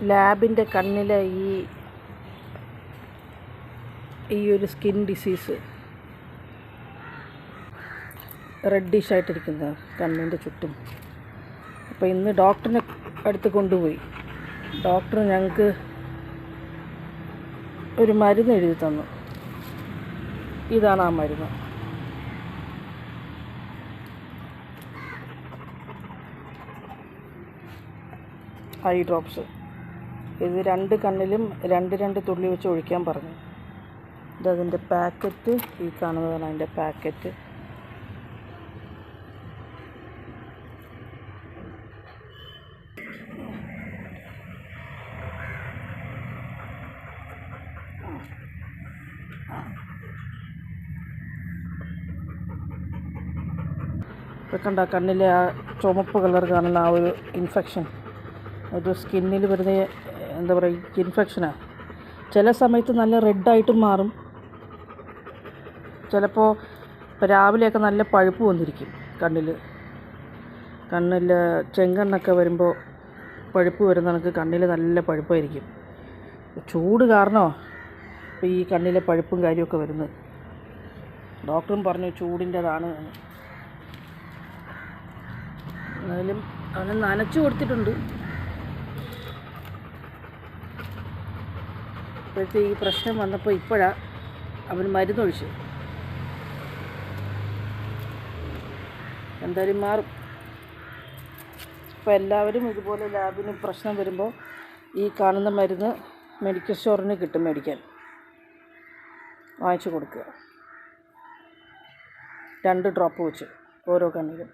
ലാബിൻ്റെ കണ്ണിലെ ഈ ഒരു സ്കിൻ ഡിസീസ് റെഡിഷ് ആയിട്ടിരിക്കുന്നത് കണ്ണിൻ്റെ ചുറ്റും. അപ്പോൾ ഇന്ന് ഡോക്ടറിനെ അടുത്ത് കൊണ്ടുപോയി. ഡോക്ടർ ഞങ്ങൾക്ക് ഒരു മരുന്ന് എഴുതി തന്നു. ഇതാണ് ആ മരുന്ന്. Eye drops. ഇത് 2 കണ്ണിലും 2 തുള്ളി വെച്ച് ഒഴിക്കാൻ പറഞ്ഞു. ഇതതിൻ്റെ പാക്കറ്റ്. ഈ കാണുന്നതാണ് അതിൻ്റെ പാക്കറ്റ്. ഇപ്പോൾ കണ്ട കണ്ണിലെ ആ ചുമപ്പ് കളർ കാണുന്ന ആ ഒരു ഇൻഫെക്ഷൻ, ഒരു സ്കിന്നിൽ വരുന്ന എന്താ പറയുക ഇൻഫെക്ഷനാണ്. ചില സമയത്ത് നല്ല റെഡായിട്ടും മാറും. ചിലപ്പോൾ ഇപ്പോൾ രാവിലെയൊക്കെ നല്ല പഴുപ്പ് വന്നിരിക്കും കണ്ണിൽ ചെങ്കണ്ണൊക്കെ വരുമ്പോൾ പഴുപ്പ് വരുന്ന കണക്ക് കണ്ണിൽ നല്ല പഴുപ്പായിരിക്കും. ചൂട് കാരണമോ ഇപ്പോൾ ഈ കണ്ണിലെ പഴുപ്പും കാര്യമൊക്കെ വരുന്നത്. ഡോക്ടറും പറഞ്ഞു ചൂടിൻ്റെതാണ്. എന്നാലും അവനെ നനച്ചു കൊടുത്തിട്ടുണ്ട്. ഇപ്പോഴത്തെ ഈ പ്രശ്നം വന്നപ്പോൾ ഇപ്പോഴാണ് അവൻ മരുന്നൊഴിച്ച്. എന്തായാലും മാറും. ഇപ്പോൾ എല്ലാവരും ഇതുപോലെ ലാബിന് പ്രശ്നം വരുമ്പോൾ ഈ കാണുന്ന മരുന്ന് മെഡിക്കൽ സ്റ്റോറിന് കിട്ടും, മേടിക്കാൻ വാങ്ങിച്ചു കൊടുക്കുക. 2 ഡ്രോപ്പ് വെച്ച് ഓരോ കണ്ണിലും.